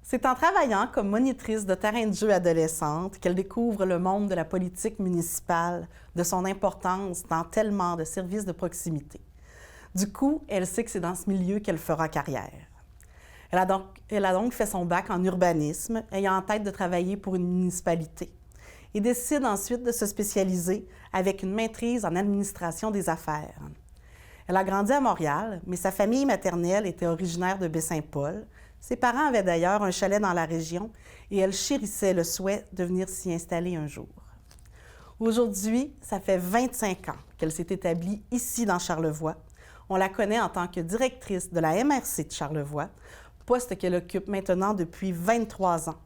C'est en travaillant comme monitrice de terrain de jeu adolescente qu'elle découvre le monde de la politique municipale, de son importance dans tellement de services de proximité. Du coup, elle sait que c'est dans ce milieu qu'elle fera carrière. Elle a donc fait son bac en urbanisme, ayant en tête de travailler pour une municipalité, et décide ensuite de se spécialiser avec une maîtrise en administration des affaires. Elle a grandi à Montréal, mais sa famille maternelle était originaire de Baie-Saint-Paul. Ses parents avaient d'ailleurs un chalet dans la région et elle chérissait le souhait de venir s'y installer un jour. Aujourd'hui, ça fait 25 ans qu'elle s'est établie ici dans Charlevoix. On la connaît en tant que directrice de la MRC de Charlevoix, poste qu'elle occupe maintenant depuis 23 ans.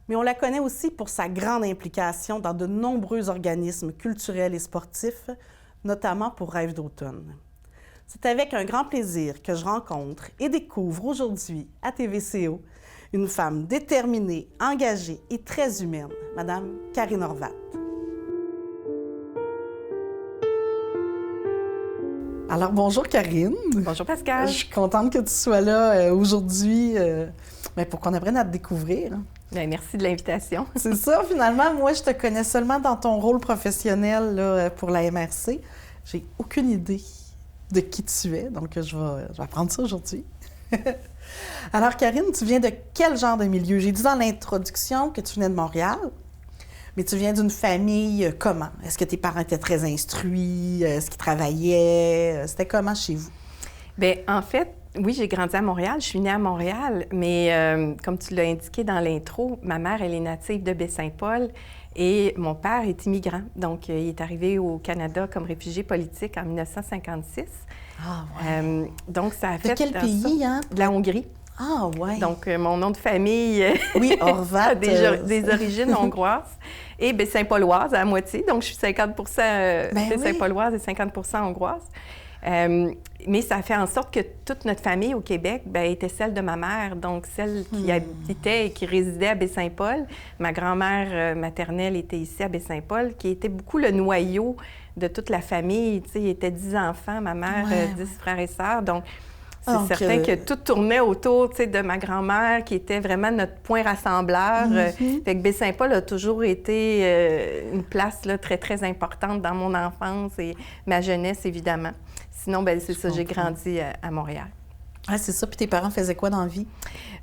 Mais on la connaît aussi pour sa grande implication dans de nombreux organismes culturels et sportifs, notamment pour Rêve d'automne. C'est avec un grand plaisir que je rencontre et découvre aujourd'hui à TVCO une femme déterminée, engagée et très humaine, Madame Karine Horvat. Alors, bonjour Karine. Bonjour Pascal. Je suis contente que tu sois là aujourd'hui pour qu'on apprenne à te découvrir. Bien, merci de l'invitation. C'est ça, finalement, moi, je te connais seulement dans ton rôle professionnel là, pour la MRC. J'ai aucune idée de qui tu es, donc je vais apprendre ça aujourd'hui. Alors, Karine, tu viens de quel genre de milieu? J'ai dit dans l'introduction que tu venais de Montréal, mais tu viens d'une famille comment? Est-ce que tes parents étaient très instruits? Est-ce qu'ils travaillaient? C'était comment chez vous? Bien, en fait, oui, j'ai grandi à Montréal. Je suis née à Montréal, mais comme tu l'as indiqué dans l'intro, ma mère, elle est native de Baie-Saint-Paul et mon père est immigrant. Donc, il est arrivé au Canada comme réfugié politique en 1956. Ah, ouais. Donc, ça a fait... De quel pays, hein? De la Hongrie. Ah, ouais. Donc, mon nom de famille... Oui, Horvat. a des origines hongroises et Baie-Saint-Pauloise à moitié. Donc, je suis 50 Baie-Saint-Pauloise et 50 hongroise. Mais ça fait en sorte que toute notre famille au Québec était celle de ma mère, donc celle qui habitait et qui résidait à Baie-Saint-Paul. Ma grand-mère maternelle était ici à Baie-Saint-Paul, qui était beaucoup le noyau de toute la famille. Tu sais, il y était 10 enfants, ma mère, 10 frères et sœurs. Donc, c'est certain que tout tournait autour de ma grand-mère, qui était vraiment notre point rassembleur. Fait que Baie-Saint-Paul a toujours été une place là, très, très importante dans mon enfance et ma jeunesse, évidemment. Sinon, c'est ça, j'ai grandi à Montréal. Ah, c'est ça. Puis tes parents faisaient quoi dans la vie?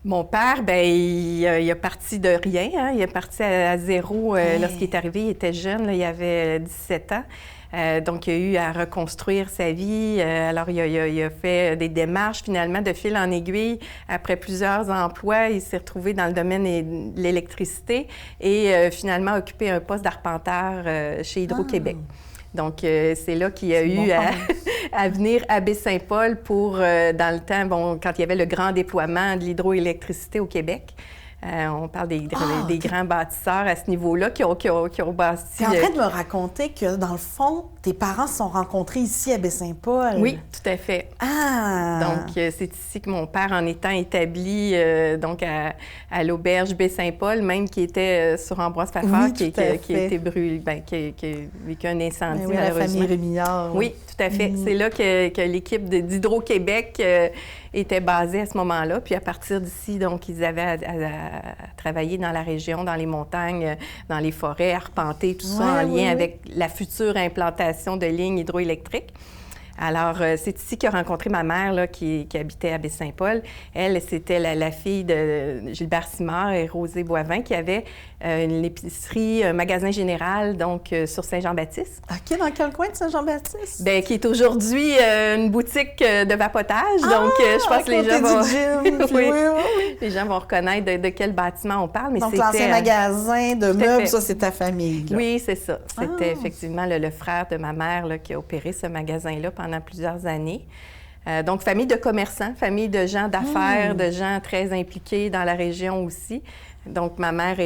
Mon père, il a parti de rien. Hein? Il est parti à zéro lorsqu'il est arrivé. Il était jeune, là, il avait 17 ans. Donc, il a eu à reconstruire sa vie. Alors, il a fait des démarches, finalement, de fil en aiguille. Après plusieurs emplois, il s'est retrouvé dans le domaine de l'électricité et finalement occupé un poste d'arpenteur chez Hydro-Québec. Donc, c'est là qu'il a eu à venir à Baie-Saint-Paul pour, dans le temps, quand il y avait le grand déploiement de l'hydroélectricité au Québec. On parle des grands bâtisseurs à ce niveau-là qui ont bâti... Tu es en train de me raconter que, dans le fond, tes parents se sont rencontrés ici à Baie-Saint-Paul. Oui, tout à fait. Ah! Donc, c'est ici que mon père, en étant établi donc à l'auberge Baie-Saint-Paul, même qui était sur Ambroise Paffer, qui a été brûlé, qui a vécu un incendie, malheureusement. La famille Rémillard. Oui, tout à fait. C'est là que l'équipe d'Hydro-Québec était basée à ce moment-là. Puis à partir d'ici, donc, ils avaient à travailler dans la région, dans les montagnes, dans les forêts, arpenter, tout ça en lien avec la future implantation de lignes hydroélectriques. Alors, c'est ici qu'il a rencontré ma mère, là, qui habitait à Baie-Saint-Paul. Elle, c'était la fille de Gilbert Simard et Rosée Boivin, qui avait une épicerie, un magasin général, donc sur Saint-Jean-Baptiste. OK, dans quel coin de Saint-Jean-Baptiste? Bien, qui est aujourd'hui une boutique de vapotage. Donc, je pense que les gens vont... oui. Les gens vont reconnaître de quel bâtiment on parle. Mais donc, l'ancien magasin de meubles, ça, c'est ta famille, là. Oui, c'est ça. C'était effectivement le frère de ma mère là, qui a opéré ce magasin-là pendant plusieurs années. Donc, famille de commerçants, famille de gens d'affaires, de gens très impliqués dans la région aussi. Donc, ma mère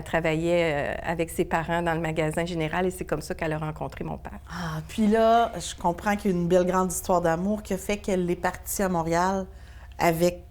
travaillait avec ses parents dans le magasin général et c'est comme ça qu'elle a rencontré mon père. Ah, puis là, je comprends qu'il y a une belle grande histoire d'amour qui a fait qu'elle est partie à Montréal avec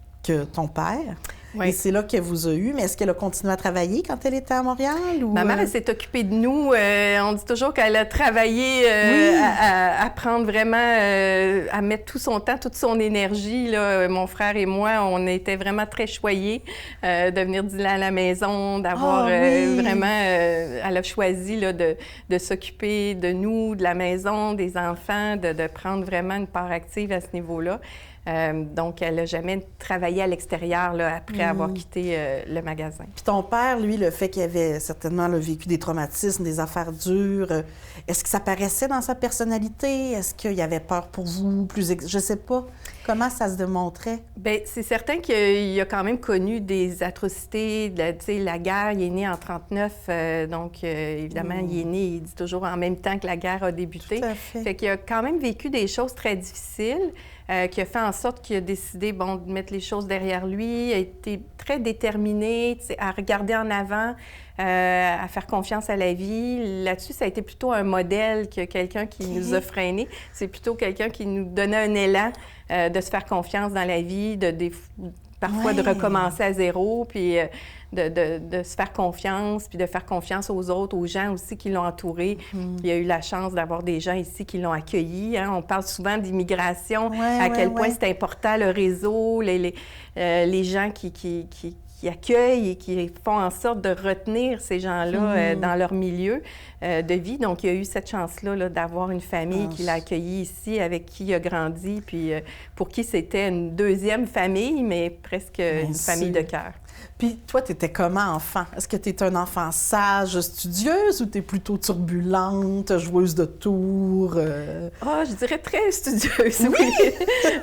ton père. Oui. Et c'est là qu'elle vous a eu. Mais est-ce qu'elle a continué à travailler quand elle était à Montréal? Ou... Ma mère, elle s'est occupée de nous. On dit toujours qu'elle a travaillé à prendre vraiment, à mettre tout son temps, toute son énergie. Là. Mon frère et moi, on était vraiment très choyés de venir dîner à la maison, d'avoir vraiment... elle a choisi là, de s'occuper de nous, de la maison, des enfants, de prendre vraiment une part active à ce niveau-là. Donc, elle n'a jamais travaillé à l'extérieur là, après avoir quitté le magasin. Puis ton père, lui, le fait qu'il avait certainement là, vécu des traumatismes, des affaires dures, est-ce que ça paraissait dans sa personnalité? Est-ce qu'il avait peur pour vous? Je sais pas. Comment ça se démontrait? Bien, c'est certain qu'il a quand même connu des atrocités. Tu sais, la guerre, il est né en 1939, donc évidemment, il est né, il dit toujours en même temps que la guerre a débuté. Tout à fait. Fait qu'il a quand même vécu des choses très difficiles. Qui a fait en sorte qu'il a décidé de mettre les choses derrière lui, a été très déterminé à regarder en avant, à faire confiance à la vie. Là-dessus, ça a été plutôt un modèle que quelqu'un qui nous a freinés. C'est plutôt quelqu'un qui nous donnait un élan de se faire confiance dans la vie, parfois de recommencer à zéro, puis de se faire confiance, puis de faire confiance aux autres, aux gens aussi qui l'ont entouré. Il a eu la chance d'avoir des gens ici qui l'ont accueilli. Hein. On parle souvent d'immigration, à quel point c'est important, le réseau, les gens qui accueillent et qui font en sorte de retenir ces gens-là dans leur milieu de vie. Donc, il a eu cette chance-là là, d'avoir une famille qui l'a accueilli ici, avec qui il a grandi, puis pour qui c'était une deuxième famille, mais presque une famille de cœur. Puis toi, tu étais comment enfant? Est-ce que tu es un enfant sage, studieuse, ou tu es plutôt turbulente, joueuse de tours? Je dirais très studieuse,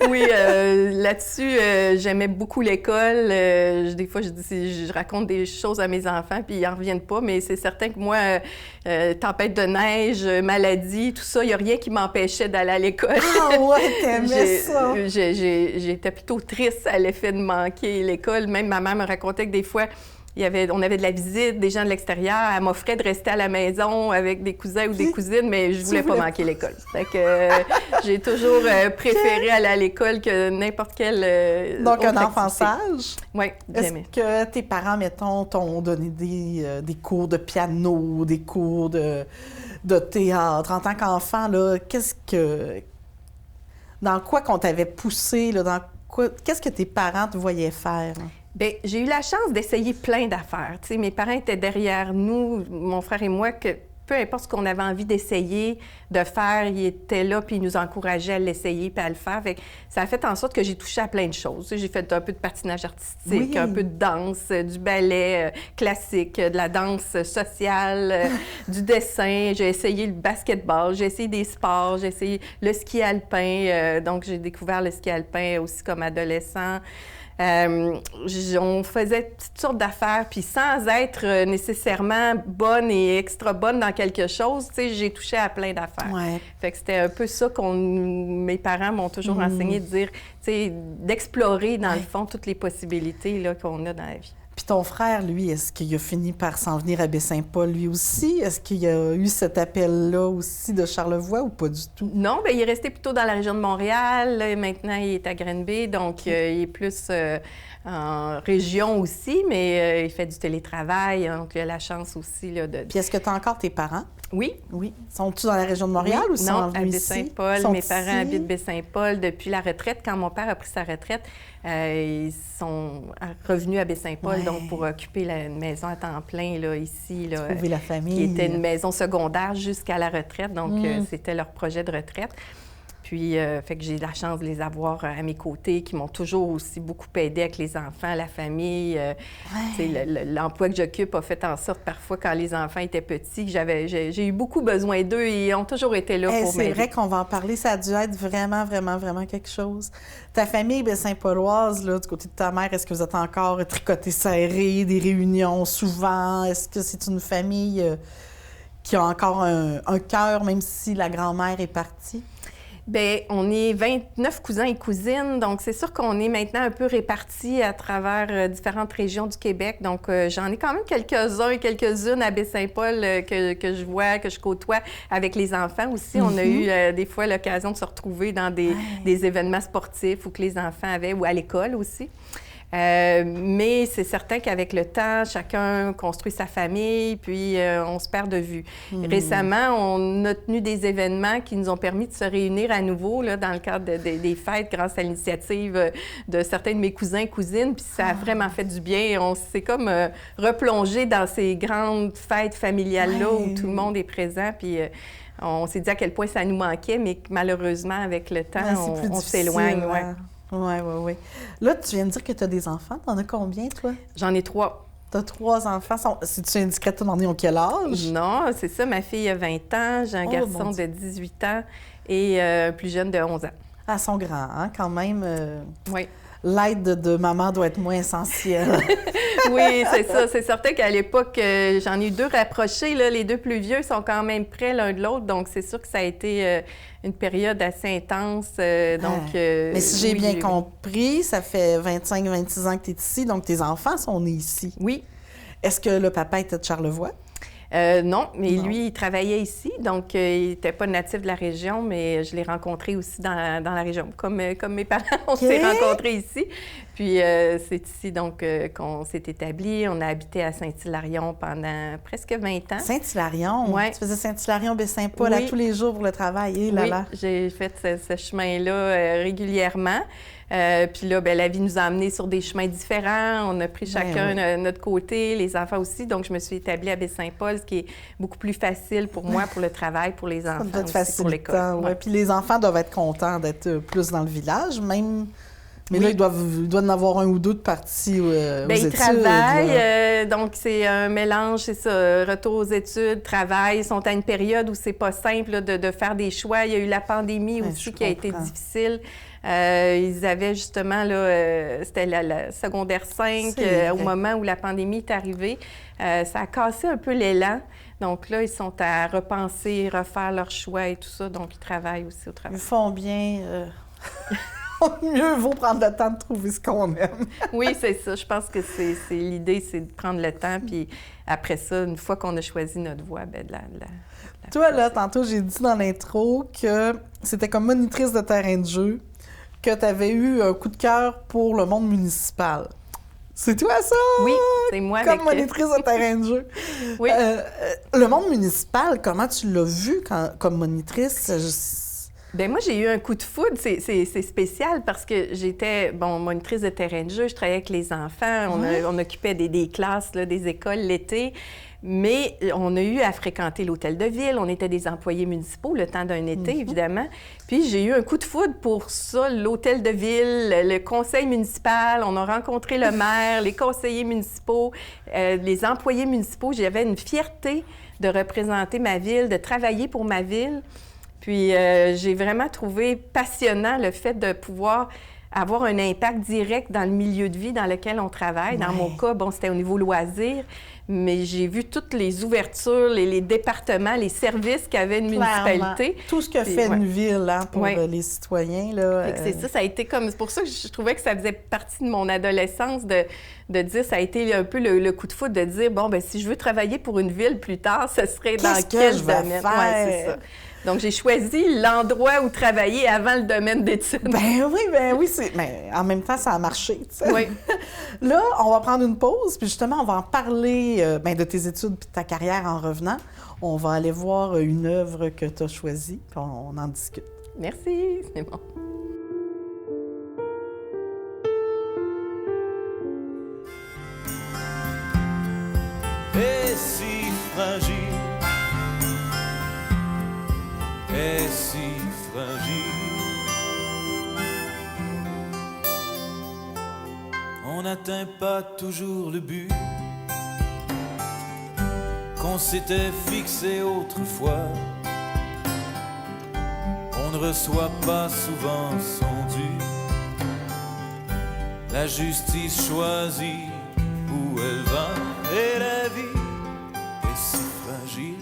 oui. Là-dessus, j'aimais beaucoup l'école. Des fois, je raconte des choses à mes enfants, puis ils n'en reviennent pas, mais c'est certain que moi, tempête de neige, maladie, tout ça, il n'y a rien qui m'empêchait d'aller à l'école. Ah ouais, t'aimais ça! J'étais plutôt triste à l'effet de manquer l'école. Même ma mère me racontait que des fois, on avait de la visite, des gens de l'extérieur. Elle m'offrait de rester à la maison avec des cousins ou des cousines, mais je voulais pas manquer l'école. Fait que j'ai toujours préféré aller à l'école que n'importe quel Donc, un autre enfant activité. sage? Oui, j'aimais. Est-ce que tes parents, mettons, t'ont donné des cours de piano, des cours de théâtre? En tant qu'enfant, là, dans quoi qu'on t'avait poussé, là, qu'est-ce que tes parents te voyaient faire? Là? Bien, j'ai eu la chance d'essayer plein d'affaires. Tu sais, mes parents étaient derrière nous, mon frère et moi, que peu importe ce qu'on avait envie d'essayer, de faire, ils étaient là, puis ils nous encourageaient à l'essayer puis à le faire. Fait que ça a fait en sorte que j'ai touché à plein de choses. Tu sais, j'ai fait un peu de patinage artistique, un peu de danse, du ballet classique, de la danse sociale, du dessin. J'ai essayé le basketball, j'ai essayé des sports, j'ai essayé le ski alpin. Donc, j'ai découvert le ski alpin aussi comme adolescent. On faisait toutes sortes d'affaires, puis sans être nécessairement bonne et extra bonne dans quelque chose, tu sais, j'ai touché à plein d'affaires. Ouais. Fait que c'était un peu ça mes parents m'ont toujours enseigné, de dire, tu sais, d'explorer dans le fond toutes les possibilités là, qu'on a dans la vie. Puis ton frère, lui, est-ce qu'il a fini par s'en venir à Baie-Saint-Paul, lui aussi? Est-ce qu'il a eu cet appel-là aussi de Charlevoix ou pas du tout? Non, bien, il est resté plutôt dans la région de Montréal. Maintenant, il est à Granby, donc il est plus en région aussi, mais il fait du télétravail, donc il a la chance aussi là, de... Puis est-ce que tu as encore tes parents? Oui. Oui. Sont-ils dans la région de Montréal ou sont venus ici? Non, à Baie-Saint-Paul. Mes parents habitent Baie-Saint-Paul depuis la retraite. Quand mon père a pris sa retraite, ils sont revenus à Baie-Saint-Paul donc pour occuper une maison à temps plein là, ici. Là, trouver la famille. Qui était une maison secondaire jusqu'à la retraite. Donc, c'était leur projet de retraite. Puis, fait que j'ai la chance de les avoir à mes côtés, qui m'ont toujours aussi beaucoup aidé avec les enfants, la famille. L'emploi que j'occupe a fait en sorte, parfois, quand les enfants étaient petits, que j'ai eu beaucoup besoin d'eux et ils ont toujours été là pour m'aider. C'est vrai qu'on va en parler. Ça a dû être vraiment, vraiment, vraiment quelque chose. Ta famille Baie-Saint-Pauloise, là, du côté de ta mère, est-ce que vous êtes encore tricotés serrés, des réunions souvent? Est-ce que c'est une famille qui a encore un cœur, même si la grand-mère est partie? Bien, on est 29 cousins et cousines, donc c'est sûr qu'on est maintenant un peu répartis à travers différentes régions du Québec. Donc, j'en ai quand même quelques-uns et quelques-unes à Baie-Saint-Paul que je vois, que je côtoie avec les enfants aussi. On a eu des fois l'occasion de se retrouver dans des événements sportifs ou que les enfants avaient, ou à l'école aussi. Mais c'est certain qu'avec le temps, chacun construit sa famille, puis on se perd de vue. Récemment, on a tenu des événements qui nous ont permis de se réunir à nouveau là, dans le cadre des fêtes grâce à l'initiative de certains de mes cousins et cousines, puis ça a vraiment fait du bien. On s'est comme replongé dans ces grandes fêtes familiales-là où tout le monde est présent, puis on s'est dit à quel point ça nous manquait, mais que malheureusement, avec le temps, on s'éloigne. Oui. Là, tu viens de dire que tu as des enfants. T'en as combien, toi? J'en ai 3. Tu as 3 enfants. Si tu es indiscrète, tu m'en dis quel âge? Non, c'est ça. Ma fille a 20 ans, j'ai un garçon de 18 ans et un plus jeune de 11 ans. Ah, ils sont grands, hein, quand même. Oui. L'aide de maman doit être moins essentielle. Oui, c'est ça. C'est certain qu'à l'époque, j'en ai eu 2 rapprochés. Là. Les 2 plus vieux sont quand même près l'un de l'autre. Donc, c'est sûr que ça a été une période assez intense. Mais si j'ai bien compris, ça fait 25-26 ans que tu es ici. Donc, tes enfants sont nés ici. Oui. Est-ce que le papa était de Charlevoix? Non, mais lui, il travaillait ici, donc il n'était pas natif de la région, mais je l'ai rencontré aussi dans la région. Comme mes parents, on s'est rencontrés ici. Puis c'est ici donc qu'on s'est établi. On a habité à Saint-Hilarion pendant presque 20 ans. Saint-Hilarion? Oui. Tu faisais Saint-Hilarion, Baie-Saint-Paul à tous les jours pour le travail? Oui, j'ai fait ce chemin-là régulièrement. Puis là, bien, la vie nous a amenés sur des chemins différents. On a pris chacun notre côté, les enfants aussi. Donc, je me suis établie à Baie-Saint-Paul, ce qui est beaucoup plus facile pour moi, pour le travail, pour les enfants aussi, pour l'école. Ouais. Puis les enfants doivent être contents d'être plus dans le village, même... Mais là, ils doivent en avoir un ou deux de partis aux études. Ils travaillent, donc c'est un mélange, c'est ça, retour aux études, travail. Ils sont à une période où c'est pas simple là, de faire des choix. Il y a eu la pandémie aussi qui a été difficile. Ils avaient justement, là, c'était la secondaire 5, au moment où la pandémie est arrivée. Ça a cassé un peu l'élan. Donc là, ils sont à repenser, refaire leurs choix et tout ça. Donc, ils travaillent aussi au travail. Ils font bien... Mieux vaut prendre le temps de trouver ce qu'on aime. Oui, c'est ça. Je pense que c'est l'idée, c'est de prendre le temps. Puis après ça, une fois qu'on a choisi notre voie, bien de la Toi, là, tantôt, j'ai dit dans l'intro que c'était comme monitrice de terrain de jeu, que tu avais eu un coup de cœur pour le monde municipal. C'est toi, ça? Oui, c'est moi. Comme monitrice de terrain de jeu. Oui. Le monde municipal, comment tu l'as vu comme monitrice? Bien, moi, j'ai eu un coup de foudre. C'est spécial parce que j'étais, monitrice de terrain de jeu. Je travaillais avec les enfants. On occupait des classes, là, des écoles l'été. Mais on a eu à fréquenter l'hôtel de ville. On était des employés municipaux le temps d'un été, évidemment. Puis j'ai eu un coup de foudre pour ça, l'hôtel de ville, le conseil municipal. On a rencontré le maire, les conseillers municipaux, les employés municipaux. J'avais une fierté de représenter ma ville, de travailler pour ma ville. Puis j'ai vraiment trouvé passionnant le fait de pouvoir avoir un impact direct dans le milieu de vie dans lequel on travaille. Dans mon cas, c'était au niveau loisirs, mais j'ai vu toutes les ouvertures, les départements, les services qu'avait une municipalité. Tout ce que fait une ville pour les citoyens. Là, c'est ça a été comme... C'est pour ça que je trouvais que ça faisait partie de mon adolescence de dire, ça a été un peu le coup de foudre de dire, si je veux travailler pour une ville plus tard, ce serait dans quel domaine? C'est ça. Donc, j'ai choisi l'endroit où travailler avant le domaine d'études. Ben oui, mais en même temps, ça a marché, tu sais. Oui. Là, on va prendre une pause, puis justement, on va en parler de tes études puis de ta carrière en revenant. On va aller voir une œuvre que tu as choisie, puis on en discute. Merci, c'est bon. Et si fragile, et si fragile, on n'atteint pas toujours le but qu'on s'était fixé autrefois. On ne reçoit pas souvent son dû. La justice choisit où elle va, et la vie est si fragile.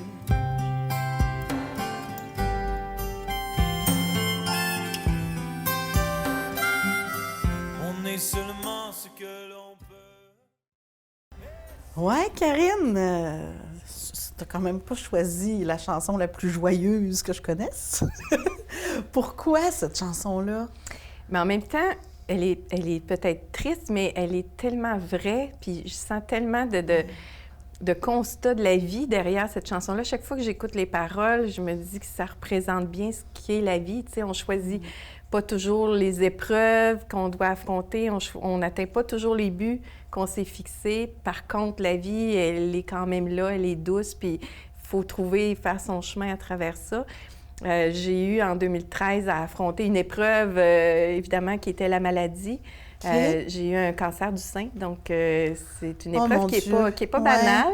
On est seulement ce que l'on peut. Ouais, Karine, t'as quand même pas choisi la chanson la plus joyeuse que je connaisse. Pourquoi cette chanson-là? Mais en même temps, elle est peut-être triste, mais elle est tellement vraie, puis je sens tellement de constat de la vie derrière cette chanson-là. Chaque fois que j'écoute les paroles, je me dis que ça représente bien ce qu'est la vie. Tu sais, on choisit pas toujours les épreuves qu'on doit affronter, on n'atteint pas toujours les buts qu'on s'est fixés. Par contre, la vie, elle est quand même là, elle est douce, puis il faut trouver, faire son chemin à travers ça. J'ai eu en 2013 à affronter une épreuve, évidemment, qui était la maladie. J'ai eu un cancer du sein, donc c'est une épreuve qui est pas banale.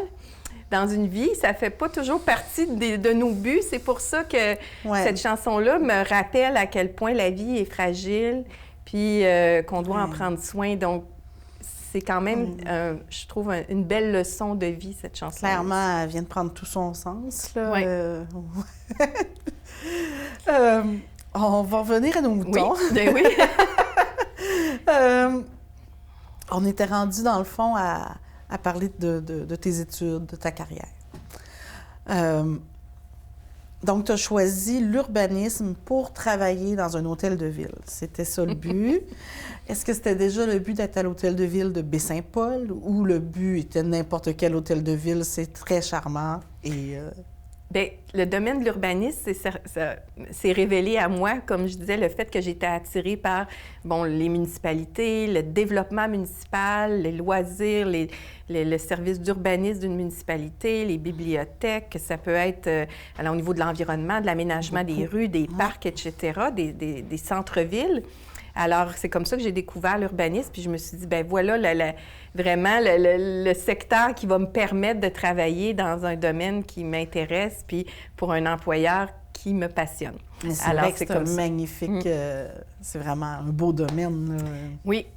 Dans une vie, ça fait pas toujours partie de nos buts. C'est pour ça que cette chanson-là me rappelle à quel point la vie est fragile, puis qu'on doit en prendre soin. Donc, c'est quand même, je trouve, une belle leçon de vie, cette chanson. Clairement, elle vient de prendre tout son sens, là. On va revenir à nos moutons. Oui, bien oui. On était rendu, dans le fond, à parler de tes études, de ta carrière. Donc, tu as choisi l'urbanisme pour travailler dans un hôtel de ville. C'était ça le but. Est-ce que c'était déjà le but d'être à l'hôtel de ville de Baie-Saint-Paul ou le but était n'importe quel hôtel de ville? C'est très charmant et... Bien, le domaine de l'urbanisme, c'est révélé à moi, comme je disais, le fait que j'étais attirée par, les municipalités, le développement municipal, les loisirs, le service d'urbanisme d'une municipalité, les bibliothèques, que ça peut être au niveau de l'environnement, de l'aménagement des rues, des parcs, etc., des centres-villes. Alors, c'est comme ça que j'ai découvert l'urbanisme, puis je me suis dit, bien voilà vraiment le secteur qui va me permettre de travailler dans un domaine qui m'intéresse, puis pour un employeur qui me passionne. C'est vrai que c'est un magnifique, c'est vraiment un beau domaine. Là. Oui,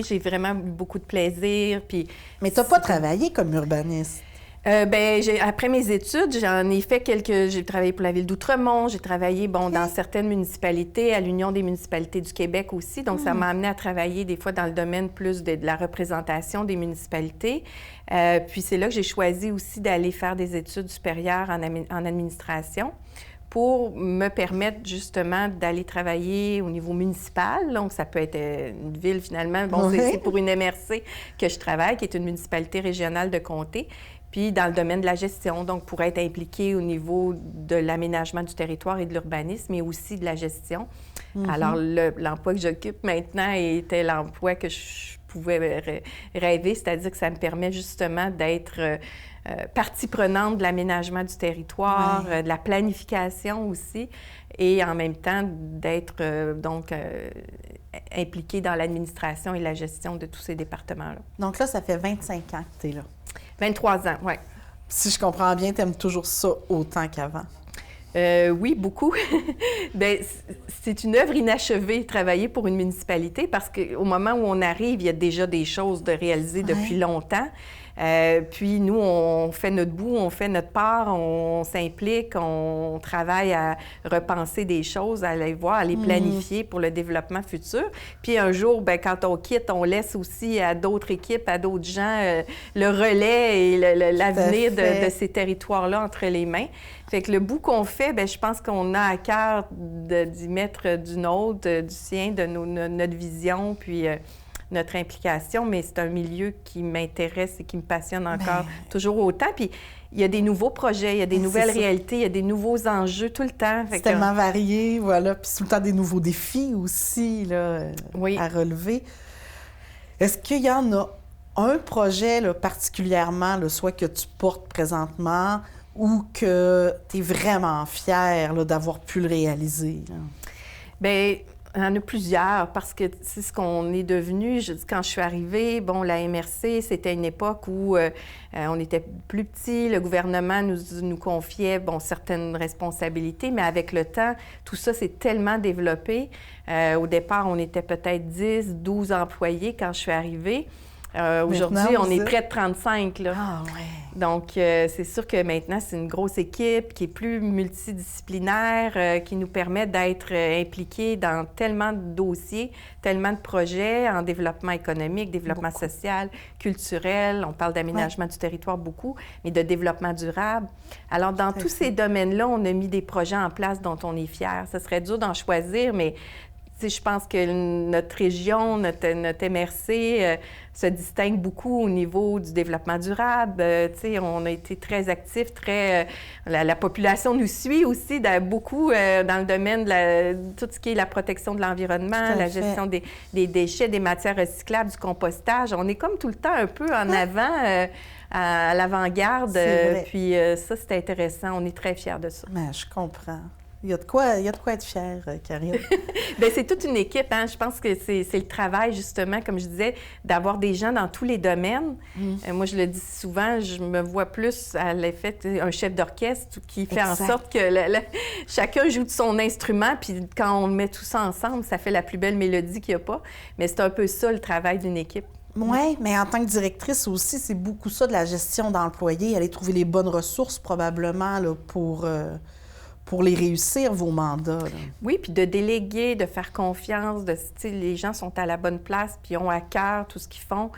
j'ai vraiment eu beaucoup de plaisir, puis... Mais tu n'as pas travaillé comme urbaniste? Après mes études, j'en ai fait quelques... J'ai travaillé pour la Ville d'Outremont, j'ai travaillé, dans certaines municipalités, à l'Union des municipalités du Québec aussi. Donc, ça m'a amené à travailler des fois dans le domaine plus de la représentation des municipalités. Puis, c'est là que j'ai choisi aussi d'aller faire des études supérieures en administration pour me permettre justement d'aller travailler au niveau municipal. Donc, ça peut être une ville finalement. C'est pour une MRC que je travaille, qui est une municipalité régionale de comté. Puis dans le domaine de la gestion, donc pour être impliqué au niveau de l'aménagement du territoire et de l'urbanisme, mais aussi de la gestion. Alors, l'emploi que j'occupe maintenant était l'emploi que je pouvais rêver, c'est-à-dire que ça me permet justement d'être partie prenante de l'aménagement du territoire, de la planification aussi, et en même temps d'être impliquée dans l'administration et la gestion de tous ces départements-là. Donc là, ça fait 25 ans que tu es là. 23 ans, oui. Si je comprends bien, tu aimes toujours ça autant qu'avant? Oui, beaucoup. C'est une œuvre inachevée, travailler pour une municipalité, parce qu'au moment où on arrive, il y a déjà des choses de réaliser depuis longtemps. Puis nous, on fait notre bout, on fait notre part, on s'implique, on travaille à repenser des choses, à les voir, à les planifier pour le développement futur. Puis un jour, quand on quitte, on laisse aussi à d'autres équipes, à d'autres gens, le relais et l'avenir de ces territoires-là entre les mains. Fait que le bout qu'on fait, je pense qu'on a à cœur d'y mettre du nôtre, du sien, de notre vision, puis notre implication, mais c'est un milieu qui m'intéresse et qui me passionne encore toujours autant. Puis il y a des nouveaux projets, il y a des nouvelles réalités, il y a des nouveaux enjeux tout le temps. C'est tellement varié, voilà. Puis tout le temps des nouveaux défis aussi là, à relever. Est-ce qu'il y en a un projet là, particulièrement, là, soit que tu portes présentement ou que tu es vraiment fière là, d'avoir pu le réaliser? Bien, il y en a plusieurs, parce que c'est ce qu'on est devenu. Quand je suis arrivée, la MRC, c'était une époque où on était plus petits, le gouvernement nous confiait, certaines responsabilités, mais avec le temps, tout ça s'est tellement développé. Au départ, on était peut-être 10, 12 employés quand je suis arrivée. Aujourd'hui, on est près de 35. Là. Ah, ouais. Donc, c'est sûr que maintenant, c'est une grosse équipe qui est plus multidisciplinaire, qui nous permet d'être impliqués dans tellement de dossiers, tellement de projets en développement économique, développement social, culturel. On parle d'aménagement du territoire beaucoup, mais de développement durable. Alors, dans tous ces domaines-là, on a mis des projets en place dont on est fiers. Ça serait dur d'en choisir, mais je pense que notre région, notre MRC se distingue beaucoup au niveau du développement durable. On a été très actifs, la population nous suit aussi beaucoup dans le domaine de tout ce qui est la protection de l'environnement, la gestion des déchets, des matières recyclables, du compostage. On est comme tout le temps un peu en avant, à l'avant-garde. Puis ça, c'est intéressant. On est très fiers de ça. Mais je comprends. Il y a de quoi être fière, Karine. Bien, c'est toute une équipe. Hein? Je pense que c'est le travail, justement, comme je disais, d'avoir des gens dans tous les domaines. Moi, je le dis souvent, je me vois plus à l'effet un chef d'orchestre qui fait en sorte que chacun joue de son instrument, puis quand on met tout ça ensemble, ça fait la plus belle mélodie qu'il n'y a pas. Mais c'est un peu ça, le travail d'une équipe. Oui, mais en tant que directrice aussi, c'est beaucoup ça de la gestion d'employés. Aller trouver les bonnes ressources, probablement, là, pour les réussir, vos mandats. Là. Oui, puis de déléguer, de faire confiance, les gens sont à la bonne place, puis ont à cœur tout ce qu'ils font.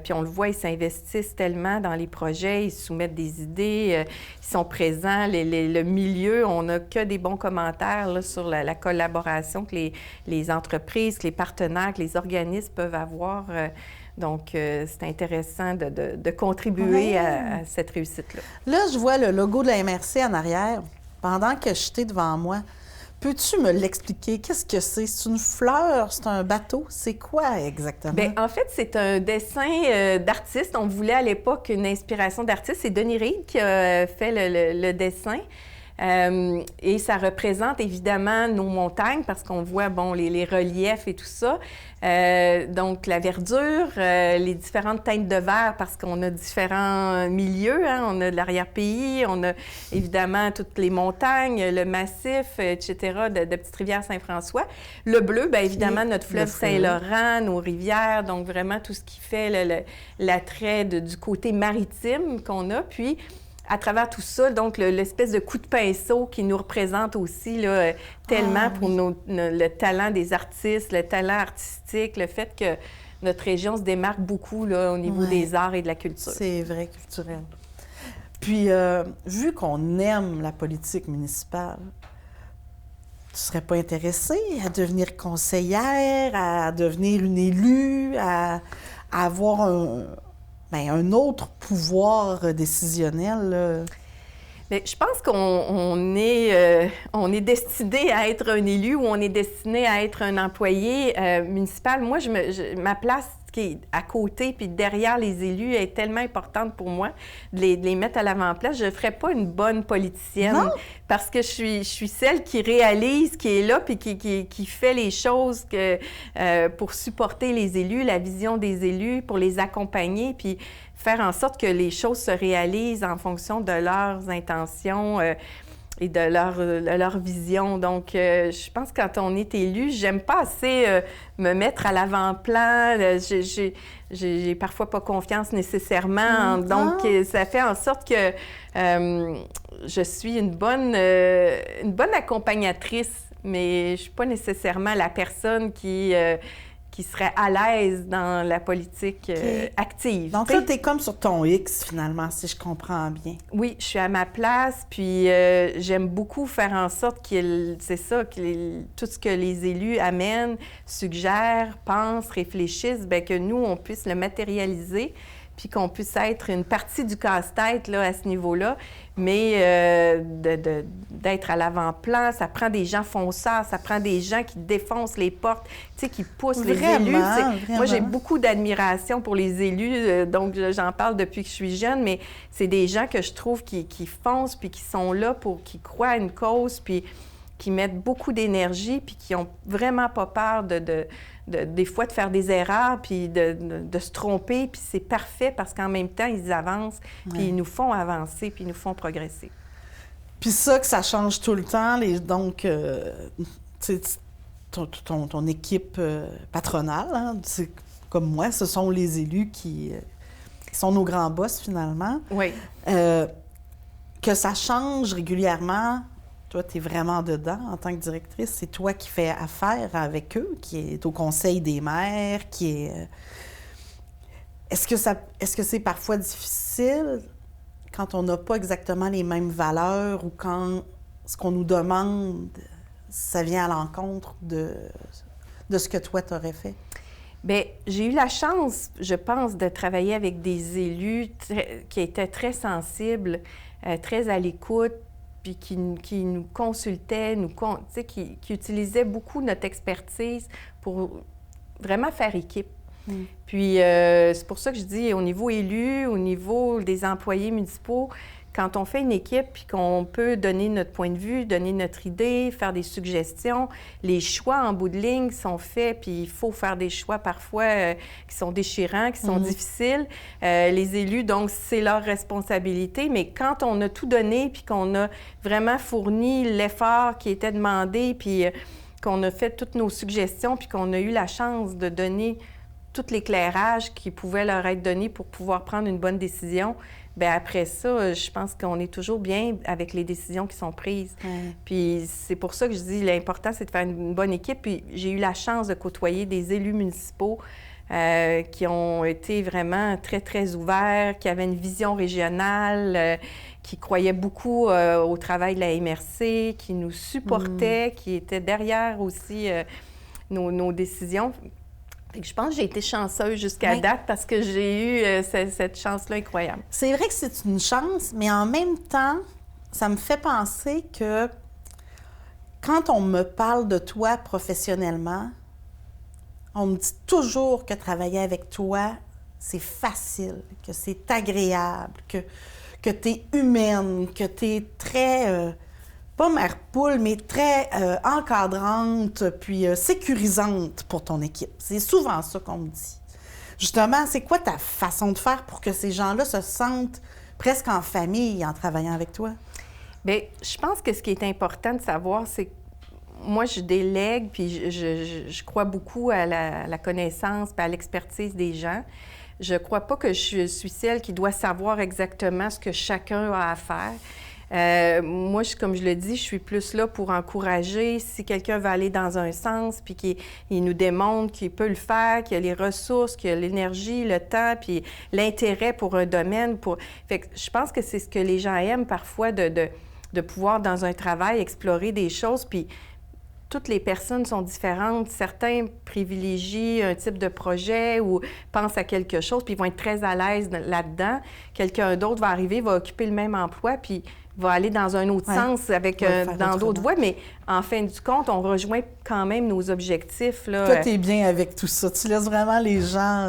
Puis on le voit, ils s'investissent tellement dans les projets, ils soumettent des idées, ils sont présents. Le milieu, on n'a que des bons commentaires là, sur la collaboration que les entreprises, que les partenaires, que les organismes peuvent avoir. Donc, c'est intéressant de contribuer à cette réussite-là. Là, je vois le logo de la MRC en arrière. Pendant que j'étais devant moi, peux-tu me l'expliquer? Qu'est-ce que c'est? C'est une fleur? C'est un bateau? C'est quoi exactement? Bien, en fait, c'est un dessin d'artiste. On voulait à l'époque une inspiration d'artiste. C'est Denis Reed qui a fait le dessin. Et ça représente évidemment nos montagnes parce qu'on voit, les reliefs et tout ça. Donc, la verdure, les différentes teintes de vert parce qu'on a différents milieux. Hein? On a de l'arrière-pays, on a évidemment toutes les montagnes, le massif, etc., de Petite-Rivière Saint-François. Le bleu, bien évidemment, notre fleuve Saint-Laurent, nos rivières, donc vraiment tout ce qui fait l'attrait du côté maritime qu'on a. Puis, à travers tout ça, donc l'espèce de coup de pinceau qui nous représente aussi là, tellement pour le talent des artistes, le talent artistique, le fait que notre région se démarque beaucoup là, au niveau des arts et de la culture. C'est vrai, culturel. Puis, vu qu'on aime la politique municipale, tu serais pas intéressée à devenir conseillère, à devenir une élue, à avoir un autre pouvoir décisionnel? Bien, je pense qu'on est destiné à être un élu ou on est destiné à être un employé municipal. Moi, ma place qui est à côté puis derrière les élus est tellement importante pour moi de les mettre à l'avant-place. Je ne ferais pas une bonne politicienne parce que je suis celle qui réalise, qui est là puis qui fait les choses pour supporter les élus, la vision des élus, pour les accompagner puis faire en sorte que les choses se réalisent en fonction de leurs intentions et de leur vision. Donc, je pense que quand on est élu, j'aime pas assez me mettre à l'avant-plan. J'ai parfois pas confiance nécessairement. Donc, ça fait en sorte que je suis une bonne accompagnatrice, mais je suis pas nécessairement la personne qui serait à l'aise dans la politique active. Donc là, tu es comme sur ton X, finalement, si je comprends bien. Oui, je suis à ma place, puis j'aime beaucoup faire en sorte tout ce que les élus amènent, suggèrent, pensent, réfléchissent, bien, que nous, on puisse le matérialiser, puis qu'on puisse être une partie du casse-tête là, à ce niveau-là, mais d'être à l'avant-plan, ça prend des gens fonceurs, ça prend des gens qui défoncent les portes, tu sais, qui poussent les élus. Moi, j'ai beaucoup d'admiration pour les élus, donc j'en parle depuis que je suis jeune, mais c'est des gens que je trouve qui foncent, puis qui sont là qui croient à une cause, puis qui mettent beaucoup d'énergie, puis qui n'ont vraiment pas peur des fois de faire des erreurs, puis de se tromper, puis c'est parfait parce qu'en même temps, ils avancent, puis ils nous font avancer, puis ils nous font progresser. Puis ça, que ça change tout le temps, donc, ton équipe patronale, hein, comme moi, ce sont les élus qui sont nos grands boss, finalement. Oui. Que ça change régulièrement. Toi, tu es vraiment dedans en tant que directrice. C'est toi qui fais affaire avec eux, qui est au conseil des maires, qui est... Est-ce que c'est parfois difficile quand on n'a pas exactement les mêmes valeurs ou quand ce qu'on nous demande, ça vient à l'encontre de de ce que toi, tu aurais fait? Bien, j'ai eu la chance, je pense, de travailler avec des élus qui étaient très sensibles, très à l'écoute, puis qui nous consultaient, qui utilisaient beaucoup notre expertise pour vraiment faire équipe. Puis c'est pour ça que je dis, au niveau élu, au niveau des employés municipaux, quand on fait une équipe puis qu'on peut donner notre point de vue, donner notre idée, faire des suggestions, les choix en bout de ligne sont faits, puis il faut faire des choix parfois qui sont déchirants, qui sont difficiles. Les élus, donc, c'est leur responsabilité, mais quand on a tout donné puis qu'on a vraiment fourni l'effort qui était demandé, puis qu'on a fait toutes nos suggestions, puis qu'on a eu la chance de donner tout l'éclairage qui pouvait leur être donné pour pouvoir prendre une bonne décision, bien après ça, je pense qu'on est toujours bien avec les décisions qui sont prises. Puis c'est pour ça que je dis l'important, c'est de faire une bonne équipe. Puis j'ai eu la chance de côtoyer des élus municipaux qui ont été vraiment très, très ouverts, qui avaient une vision régionale, qui croyaient beaucoup au travail de la MRC, qui nous supportaient, qui étaient derrière aussi nos décisions. Je pense que j'ai été chanceuse jusqu'à date parce que j'ai eu cette chance-là incroyable. C'est vrai que c'est une chance, mais en même temps, ça me fait penser que quand on me parle de toi professionnellement, on me dit toujours que travailler avec toi, c'est facile, que c'est agréable, que tu es humaine, que tu es très... pas mère-poule, mais très encadrante puis sécurisante pour ton équipe. C'est souvent ça qu'on me dit. Justement, c'est quoi ta façon de faire pour que ces gens-là se sentent presque en famille en travaillant avec toi? Bien, je pense que ce qui est important de savoir, c'est que moi, je délègue, puis je crois beaucoup à la connaissance puis à l'expertise des gens. Je ne crois pas que je suis celle qui doit savoir exactement ce que chacun a à faire. Moi, comme je le dis, je suis plus là pour encourager. Si quelqu'un veut aller dans un sens, puis qu'il nous démontre qu'il peut le faire, qu'il a les ressources, qu'il a l'énergie, le temps, puis l'intérêt pour un domaine. Fait que je pense que c'est ce que les gens aiment parfois, de pouvoir, dans un travail, explorer des choses. Puis toutes les personnes sont différentes. Certains privilégient un type de projet ou pensent à quelque chose, puis ils vont être très à l'aise là-dedans. Quelqu'un d'autre va arriver, va occuper le même emploi, puis va aller dans un autre sens avec dans d'autres voies, mais en fin du compte, on rejoint quand même nos objectifs. Là. Toi, t'es bien avec tout ça. Tu laisses vraiment les gens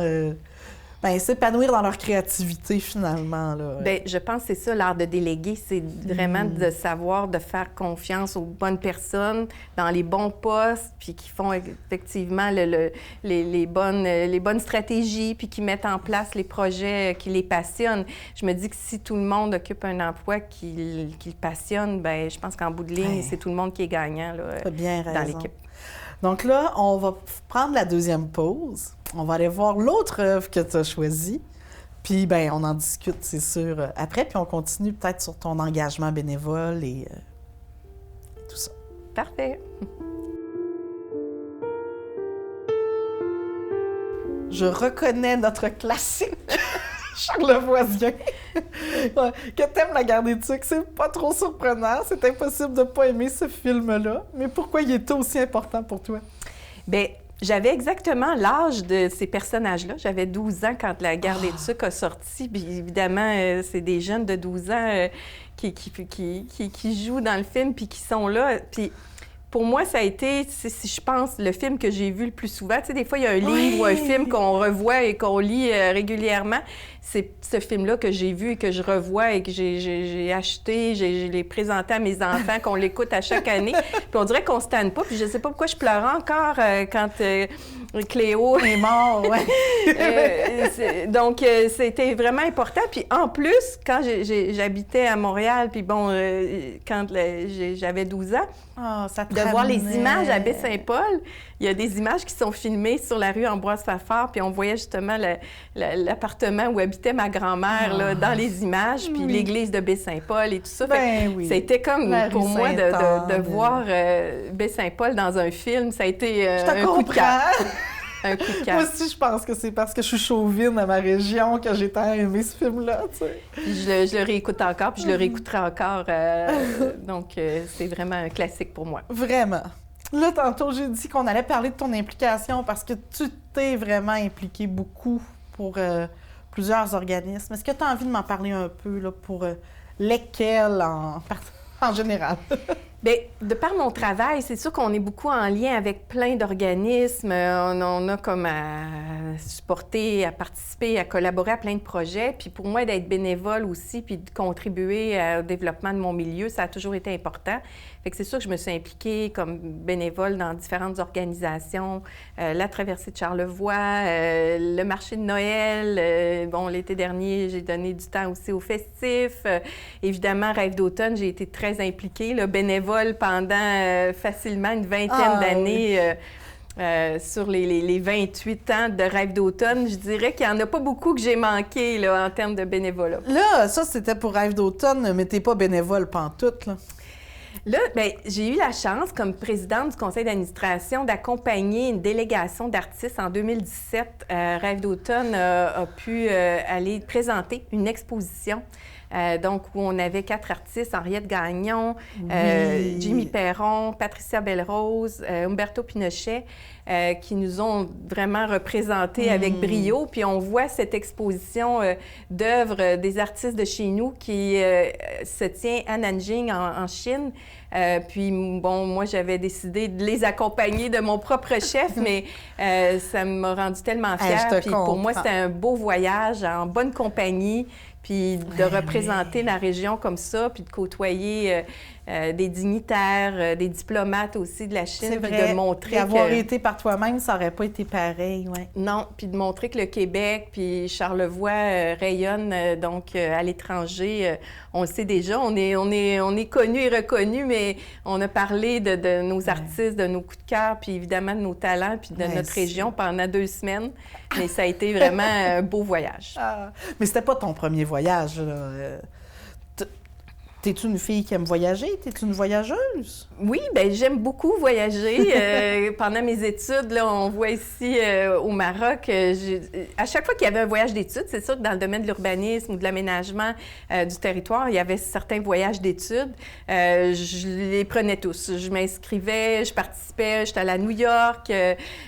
s'épanouir dans leur créativité, finalement. Là. Bien, je pense que c'est ça, l'art de déléguer, c'est vraiment de savoir, de faire confiance aux bonnes personnes, dans les bons postes, puis qui font effectivement les bonnes stratégies, puis qui mettent en place les projets qui les passionnent. Je me dis que si tout le monde occupe un emploi qui le passionne, bien, je pense qu'en bout de ligne, c'est tout le monde qui est gagnant là, dans l'équipe. Donc là, on va prendre la deuxième pause. On va aller voir l'autre œuvre que tu as choisie. Puis, bien, on en discute, c'est sûr, après. Puis on continue peut-être sur ton engagement bénévole et tout ça. Parfait. Je reconnais notre classique, Charlevoisien. Que t'aimes La Guerre des Tucs, c'est pas trop surprenant. C'est impossible de pas aimer ce film-là. Mais pourquoi il est aussi important pour toi? Bien, j'avais exactement l'âge de ces personnages-là. J'avais 12 ans quand La Guerre des Tucs a sorti. Puis évidemment, c'est des jeunes de 12 ans qui jouent dans le film puis qui sont là. Puis pour moi, ça a été, si je pense, le film que j'ai vu le plus souvent. Tu sais, des fois, il y a un livre ou un film qu'on revoit et qu'on lit régulièrement. C'est ce film-là que j'ai vu et que je revois et que j'ai acheté, je l'ai présenté à mes enfants, qu'on l'écoute à chaque année. Puis on dirait qu'on se tanne pas. Puis je sais pas pourquoi je pleurais encore quand Cléo est mort, donc, c'était vraiment important. Puis en plus, quand j'habitais à Montréal, puis bon, quand j'avais 12 ans, de voir les images à Baie-Saint-Paul, il y a des images qui sont filmées sur la rue Ambroise-Fafard, puis on voyait justement l'appartement où habitait ma grand-mère là, dans les images, puis l'église de Baie-Saint-Paul et tout ça. C'était comme, pour moi, de voir Baie-Saint-Paul dans un film, ça a été un coup de cœur. Un coup de cœur. Moi aussi, je pense que c'est parce que je suis chauvine à ma région que j'ai tant aimé ce film-là, tu sais. Je le réécoute encore, puis je le réécouterai encore. Donc, c'est vraiment un classique pour moi. Vraiment. Là, tantôt, j'ai dit qu'on allait parler de ton implication parce que tu t'es vraiment impliqué beaucoup pour plusieurs organismes. Est-ce que tu as envie de m'en parler un peu là, pour lesquels en général? Bien, de par mon travail, c'est sûr qu'on est beaucoup en lien avec plein d'organismes. On a comme à supporter, à participer, à collaborer à plein de projets. Puis pour moi, d'être bénévole aussi, puis de contribuer au développement de mon milieu, ça a toujours été important. Fait que c'est sûr que je me suis impliquée comme bénévole dans différentes organisations. La traversée de Charlevoix, le marché de Noël. Bon, l'été dernier, j'ai donné du temps aussi au festif. Évidemment, Rêve d'automne, j'ai été très impliquée, là, bénévole pendant facilement une vingtaine d'années. Oui. Sur les 28 ans de Rêve d'automne, je dirais qu'il n'y en a pas beaucoup que j'ai manqué là, en termes de bénévolat. Là, ça, c'était pour Rêve d'automne, mais t'es pas bénévole pantoute, là. Là, bien, j'ai eu la chance, comme présidente du conseil d'administration, d'accompagner une délégation d'artistes en 2017. Rêve d'automne a pu aller présenter une exposition. Donc, où on avait 4 artistes, Henriette Gagnon, oui. Jimmy Perron, Patricia Belrose, Umberto Pinochet, qui nous ont vraiment représentés avec brio. Puis on voit cette exposition d'œuvres des artistes de chez nous qui se tient à Nanjing, en Chine. Puis, bon, moi, j'avais décidé de les accompagner de mon propre chef, mais ça m'a rendu tellement fière. Puis pour moi, c'était un beau voyage en bonne compagnie. Puis de représenter la région comme ça, puis de côtoyer des dignitaires, des diplomates aussi de la Chine, puis de montrer que... avoir été par toi-même, ça n'aurait pas été pareil, oui. Non, puis de montrer que le Québec, puis Charlevoix rayonne donc à l'étranger. On le sait déjà, on est connus et reconnus, mais on a parlé de nos artistes, de nos coups de cœur, puis évidemment de nos talents, puis de notre région pendant 2 semaines. Mais ça a été vraiment un beau voyage. Mais c'était pas ton premier voyage, là. T'es-tu une fille qui aime voyager? T'es-tu une voyageuse? Oui, bien, j'aime beaucoup voyager. Pendant mes études, là, on voit ici au Maroc, à chaque fois qu'il y avait un voyage d'études, c'est sûr que dans le domaine de l'urbanisme ou de l'aménagement du territoire, il y avait certains voyages d'études. Je les prenais tous. Je m'inscrivais, je participais, j'étais allée à New York.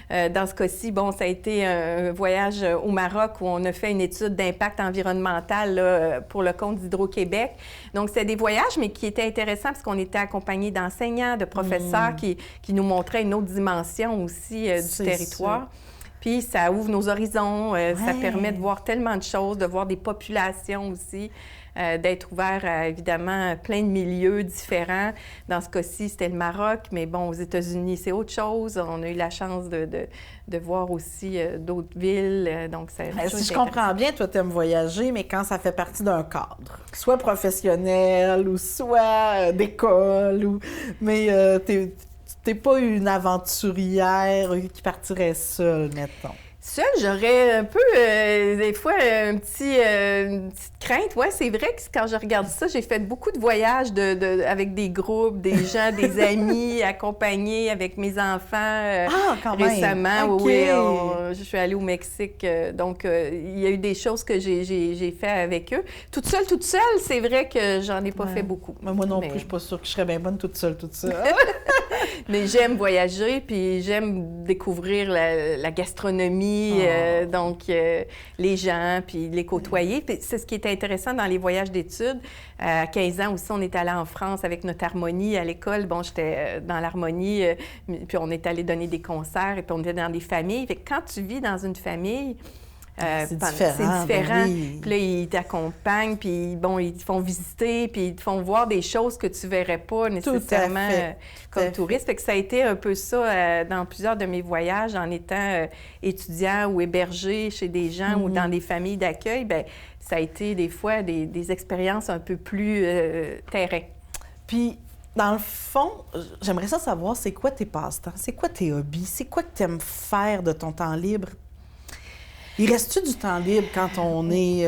Dans ce cas-ci, bon, ça a été un voyage au Maroc où on a fait une étude d'impact environnemental là, pour le compte d'Hydro-Québec. Donc, c'était des voyages, mais qui étaient intéressants parce qu'on était accompagnés d'enseignants, de professeurs qui nous montraient une autre dimension aussi du territoire. Ça. Puis ça ouvre nos horizons, ça permet de voir tellement de choses, de voir des populations aussi, d'être ouvert à, évidemment, plein de milieux différents. Dans ce cas-ci, c'était le Maroc, mais bon, aux États-Unis, c'est autre chose. On a eu la chance de voir aussi d'autres villes, donc ça si je comprends bien, toi, tu aimes voyager, mais quand ça fait partie d'un cadre, soit professionnel ou soit d'école, mais t'es pas une aventurière qui partirait seule, mettons. Seule, j'aurais un peu, des fois, une petite crainte. Oui, c'est vrai que quand je regarde ça, j'ai fait beaucoup de voyages avec des groupes, des gens, des amis, accompagnés avec mes enfants récemment. Okay. Oui, je suis allée au Mexique. Donc, il y a eu des choses que j'ai fait avec eux. Toute seule, c'est vrai que j'en ai pas fait beaucoup. Mais moi non plus, je suis pas sûre que je serais bien bonne toute seule. Mais j'aime voyager, puis j'aime découvrir la gastronomie. Donc, les gens, puis les côtoyer. Puis c'est ce qui était intéressant dans les voyages d'études. À 15 ans aussi, on est allé en France avec notre harmonie à l'école. Bon, j'étais dans l'harmonie, puis on est allé donner des concerts, et puis on était dans des familles. Fait que quand tu vis dans une famille... c'est différent. Ben oui. Puis là, ils t'accompagnent, puis bon, ils te font visiter, puis ils te font voir des choses que tu verrais pas nécessairement comme touriste. Fait que ça a été un peu ça dans plusieurs de mes voyages, en étant étudiant ou hébergé chez des gens ou dans des familles d'accueil. Bien, ça a été des fois des expériences un peu plus terrain. Puis, dans le fond, j'aimerais ça savoir, c'est quoi tes passe-temps? C'est quoi tes hobbies? C'est quoi que tu aimes faire de ton temps libre? Il reste-tu du temps libre quand on est...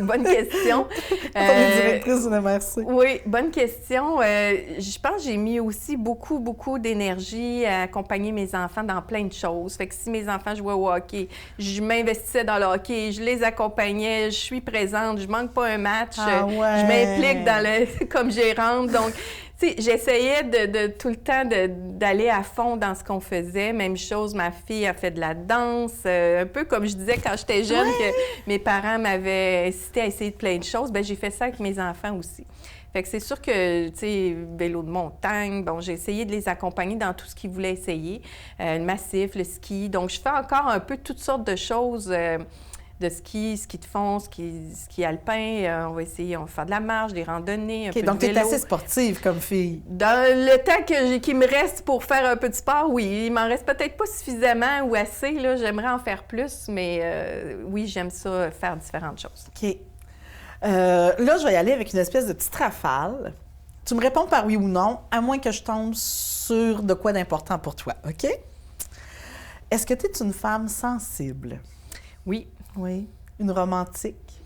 Bonne question. Quand on est directrice d'une MRC. Oui, bonne question. Je pense que j'ai mis aussi beaucoup d'énergie à accompagner mes enfants dans plein de choses. Fait que si mes enfants jouaient au hockey, je m'investissais dans le hockey, je les accompagnais, je suis présente, je manque pas un match, je m'implique comme gérante. Donc, tu sais, j'essayais de tout le temps d'aller à fond dans ce qu'on faisait. Même chose, ma fille a fait de la danse. Un peu comme je disais quand j'étais jeune, que mes parents m'avaient incité à essayer de plein de choses. Bien, j'ai fait ça avec mes enfants aussi. Fait que c'est sûr que, tu sais, vélo de montagne, bon, j'ai essayé de les accompagner dans tout ce qu'ils voulaient essayer. Le massif, le ski. Donc, je fais encore un peu toutes sortes de choses. De ski de fond, ski alpin. On va faire de la marche, des randonnées, un peu de vélo. Donc, tu es assez sportive comme fille. Dans le temps qu'il me reste pour faire un peu de sport, oui. Il m'en reste peut-être pas suffisamment ou assez. Là. J'aimerais en faire plus, mais oui, j'aime ça, faire différentes choses. OK. Là, je vais y aller avec une espèce de petite rafale. Tu me réponds par oui ou non, à moins que je tombe sur de quoi d'important pour toi, OK? Est-ce que tu es une femme sensible? Oui. Oui. Une romantique?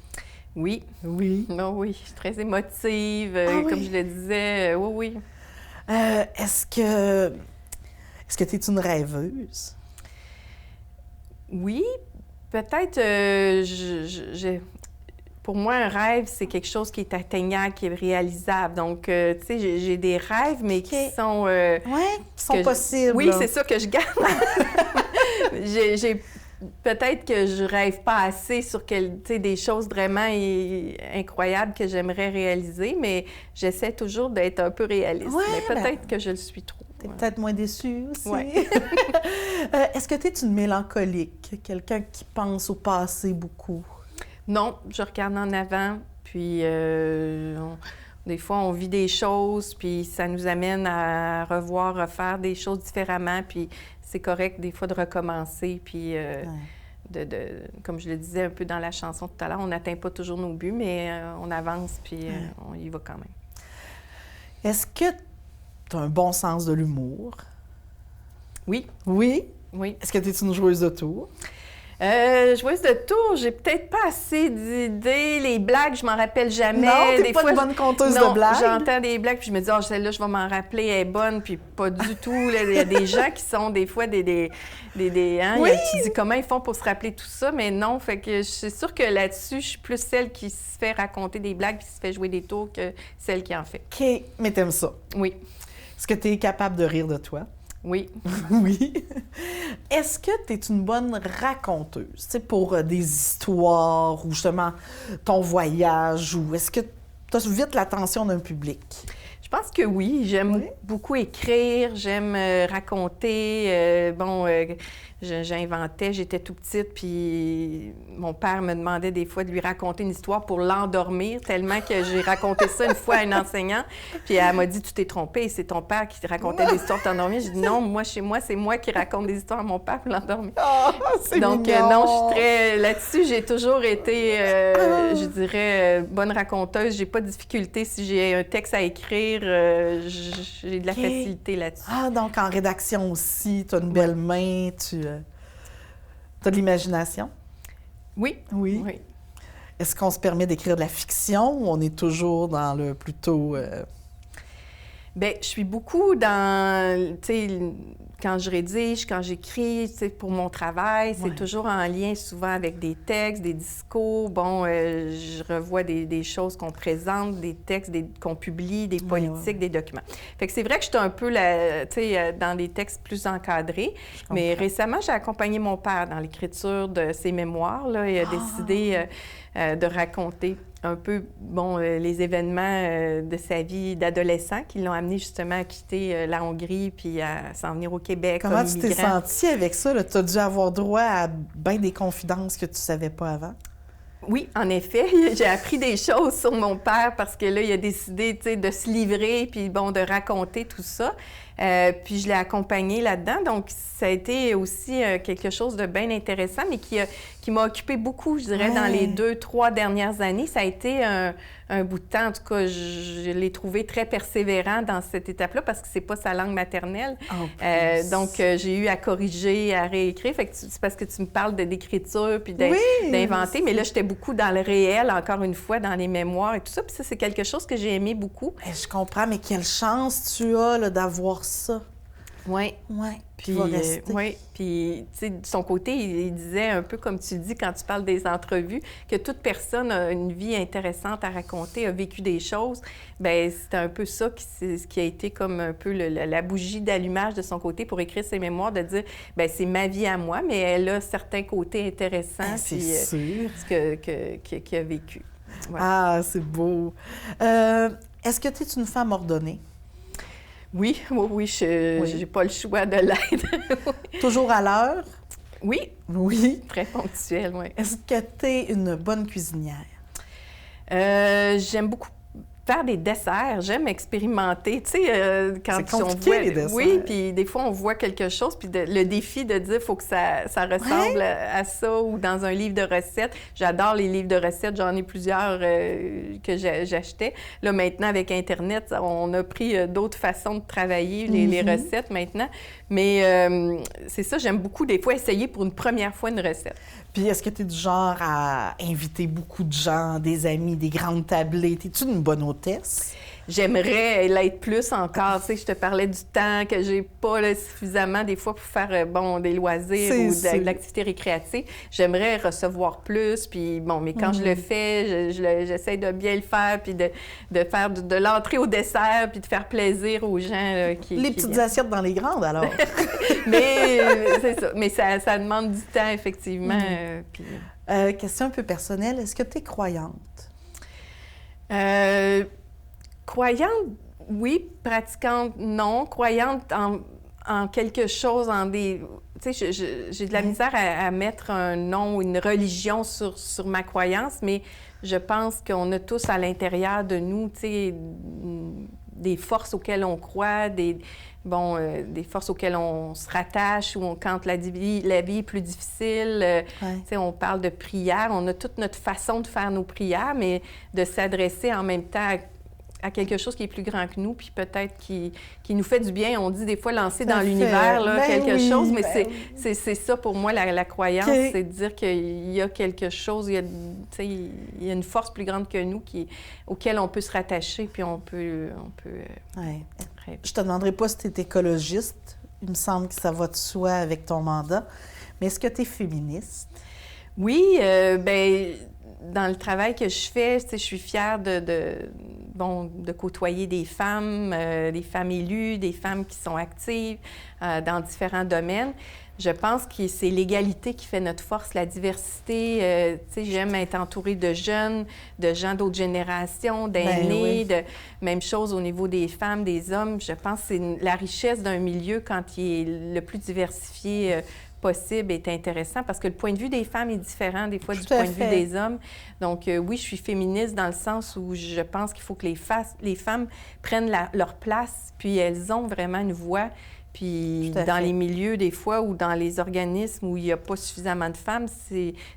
Oui. Oui. Non, oui. Je suis très émotive, comme je le disais. Oui. Est-ce que tu es une rêveuse? Oui. Peut-être, pour moi, un rêve, c'est quelque chose qui est atteignable, qui est réalisable. Donc, tu sais, j'ai des rêves, mais qui sont... qui sont possibles. Oui, c'est ça que je garde. Peut-être que je rêve pas assez sur des choses vraiment incroyables que j'aimerais réaliser, mais j'essaie toujours d'être un peu réaliste. Ouais, mais peut-être que je le suis trop. T'es peut-être moins déçue aussi. Ouais. Est-ce que tu es une mélancolique? Quelqu'un qui pense au passé beaucoup? Non, je regarde en avant, puis des fois, on vit des choses, puis ça nous amène à refaire des choses différemment, puis c'est correct des fois de recommencer, puis comme je le disais un peu dans la chanson tout à l'heure, on n'atteint pas toujours nos buts, mais on avance, puis on y va quand même. Est-ce que tu as un bon sens de l'humour? Oui. Oui? Oui. Est-ce que tu es une joueuse de tour? Joueuse de tour, j'ai peut-être pas assez d'idées. Les blagues, je m'en rappelle jamais. Non, t'es des pas fois, une bonne conteuse de blagues? J'entends des blagues, puis je me dis, celle-là, je vais m'en rappeler, elle est bonne, puis pas du tout. Il y a des gens qui sont des fois des oui! Tu dis comment ils font pour se rappeler tout ça, mais non. Fait que je suis sûre que là-dessus, je suis plus celle qui se fait raconter des blagues puis se fait jouer des tours que celle qui en fait. OK, mais t'aimes ça? Oui. Est-ce que tu es capable de rire de toi? Oui. Oui. Est-ce que tu es une bonne raconteuse, tu sais, pour des histoires ou justement ton voyage, ou est-ce que tu as vite l'attention d'un public? Je pense que oui. J'aime beaucoup écrire, j'aime raconter. J'inventais, j'étais tout petite, puis mon père me demandait des fois de lui raconter une histoire pour l'endormir, tellement que j'ai raconté ça une fois à une enseignante. Puis elle m'a dit, tu t'es trompée, c'est ton père qui te racontait des histoires pour t'endormir. J'ai dit, non, moi, chez moi, c'est moi qui raconte des histoires à mon père pour l'endormir. Oh, c'est Donc, mignon. non, je suis très... Là-dessus, j'ai toujours été, je dirais, bonne raconteuse. J'ai pas de difficulté. Si j'ai un texte à écrire, j'ai de la facilité là-dessus. Ah, donc en rédaction aussi, tu as une belle main, tu as de l'imagination? Oui. Oui. Est-ce qu'on se permet d'écrire de la fiction ou on est toujours dans le plutôt... Bien, je suis beaucoup dans, tu sais, quand je rédige, quand j'écris, tu sais, pour mon travail, c'est toujours en lien souvent avec des textes, des discours. Bon, je revois des choses qu'on présente, des textes qu'on publie, des politiques, des documents. Fait que c'est vrai que je suis un peu, tu sais, dans des textes plus encadrés. Mais récemment, j'ai accompagné mon père dans l'écriture de ses mémoires. Là, il a décidé de raconter un peu, les événements de sa vie d'adolescent qui l'ont amené justement à quitter la Hongrie puis à s'en venir au Québec. Comment tu t'es sentie avec ça? Tu as dû avoir droit à bien des confidences que tu ne savais pas avant? Oui, en effet. J'ai appris des choses sur mon père parce que là, il a décidé, tu sais, de se livrer puis, de raconter tout ça. Puis je l'ai accompagné là-dedans. Donc, ça a été aussi quelque chose de bien intéressant, mais qui m'a occupé beaucoup, je dirais, dans les 2-3 dernières années. Ça a été un bout de temps. En tout cas, je l'ai trouvé très persévérant dans cette étape-là parce que c'est pas sa langue maternelle. Donc, j'ai eu à corriger, à réécrire. Fait que c'est parce que tu me parles d'écriture puis d'inventer. Mais là, j'étais beaucoup dans le réel, encore une fois, dans les mémoires et tout ça. Puis ça, c'est quelque chose que j'ai aimé beaucoup. Je comprends, mais quelle chance tu as là, d'avoir ça. Oui. Ouais. Puis, va rester. oui. Puis, tu sais, de son côté, il disait un peu comme tu dis quand tu parles des entrevues, que toute personne a une vie intéressante à raconter, a vécu des choses. Bien, c'était un peu ça qui a été comme un peu la bougie d'allumage de son côté pour écrire ses mémoires, de dire, bien, c'est ma vie à moi, mais elle a certains côtés intéressants. C'est puis, sûr. qu'il a vécu. Ouais. Ah, c'est beau. Est-ce que tu es une femme ordonnée? Oui, je n'ai pas le choix de l'être. Toujours à l'heure? Oui, Oui. très ponctuelle, oui. Est-ce que tu es une bonne cuisinière? J'aime beaucoup faire des desserts, j'aime expérimenter. Tu sais, quand c'est compliqué, les desserts. Oui, puis des fois, on voit quelque chose, puis le défi de dire, il faut que ça ressemble à ça, ou dans un livre de recettes. J'adore les livres de recettes, j'en ai plusieurs que j'achetais. Là, maintenant, avec Internet, on a pris d'autres façons de travailler les recettes maintenant. Mais c'est ça, j'aime beaucoup, des fois, essayer pour une première fois une recette. Puis est-ce que tu es du genre à inviter beaucoup de gens, des amis, des grandes tablées? Es-tu une bonne hôtesse? J'aimerais l'être plus encore. Tu sais, je te parlais du temps que j'ai pas là, suffisamment des fois pour faire des loisirs ou de l'activité récréative. J'aimerais recevoir plus. Puis bon, mais quand je le fais, j'essaie de bien le faire, puis de faire de l'entrée au dessert, puis de faire plaisir aux gens qui Les petites assiettes dans les grandes, alors? Mais c'est ça. Mais ça demande du temps, effectivement. Puis... question un peu personnelle. Est-ce que tu es croyante? Croyante, oui. Pratiquante, non. Croyante en quelque chose, en des... Tu sais, j'ai de la misère à mettre un nom ou une religion sur ma croyance, mais je pense qu'on a tous à l'intérieur de nous, tu sais, des forces auxquelles on croit, des forces auxquelles on se rattache, ou quand la vie est plus difficile. Tu sais, on parle de prière, on a toute notre façon de faire nos prières, mais de s'adresser en même temps à quelque chose qui est plus grand que nous, puis peut-être qui nous fait du bien. On dit des fois lancer dans l'univers quelque chose, mais c'est ça pour moi la croyance, c'est de dire qu'il y a quelque chose, il y a une force plus grande que nous auquel on peut se rattacher, puis on peut Je te demanderai pas si tu es écologiste. Il me semble que ça va de soi avec ton mandat. Mais est-ce que tu es féministe? Oui, dans le travail que je fais, je suis fière de côtoyer des femmes élues, des femmes qui sont actives dans différents domaines. Je pense que c'est l'égalité qui fait notre force, la diversité. J'aime être entourée de jeunes, de gens d'autres générations, d'aînés, même chose au niveau des femmes, des hommes. Je pense que c'est la richesse d'un milieu quand il est le plus diversifié possible est intéressant parce que le point de vue des femmes est différent des fois du point de vue des hommes. Donc oui, je suis féministe dans le sens où je pense qu'il faut que les femmes prennent leur place, puis elles ont vraiment une voix. Puis dans les milieux, des fois, ou dans les organismes où il n'y a pas suffisamment de femmes,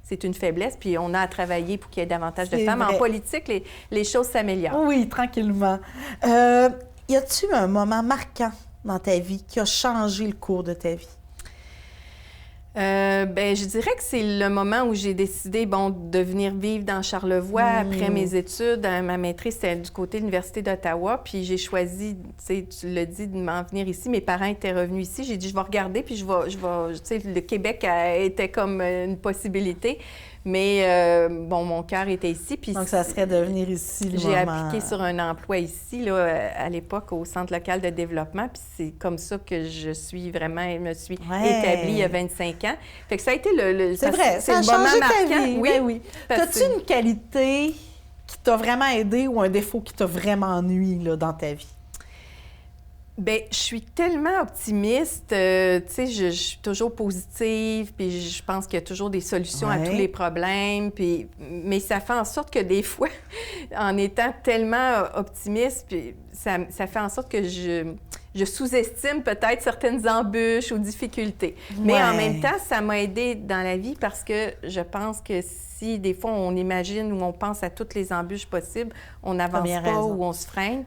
c'est une faiblesse. Puis on a à travailler pour qu'il y ait davantage de femmes. En politique, les choses s'améliorent. Oui, tranquillement. Y a-t-il un moment marquant dans ta vie qui a changé le cours de ta vie? Je dirais que c'est le moment où j'ai décidé, de venir vivre dans Charlevoix après mes études. Ma maîtrise, c'était du côté de l'Université d'Ottawa. Puis j'ai choisi, tu l'as dit, de m'en venir ici. Mes parents étaient revenus ici. J'ai dit, je vais regarder, puis je vais tu sais, le Québec était comme une possibilité. Mais mon cœur était ici. Puis donc, ça serait de venir ici, le J'ai moment... appliqué sur un emploi ici, là, à l'époque, au Centre local de développement. Puis c'est comme ça que je me suis établie il y a 25 ans. Fait que ça a été C'est vrai, ça a changé ta vie. Oui. As-tu une qualité qui t'a vraiment aidé ou un défaut qui t'a vraiment nui là, dans ta vie? Bien, je suis tellement optimiste, tu sais, je suis toujours positive, puis je pense qu'il y a toujours des solutions à tous les problèmes, mais ça fait en sorte que des fois, en étant tellement optimiste, puis ça fait en sorte que je sous-estime peut-être certaines embûches ou difficultés. Mais en même temps, ça m'a aidée dans la vie parce que je pense que si des fois on imagine ou on pense à toutes les embûches possibles, on n'avance pas ou on se freine.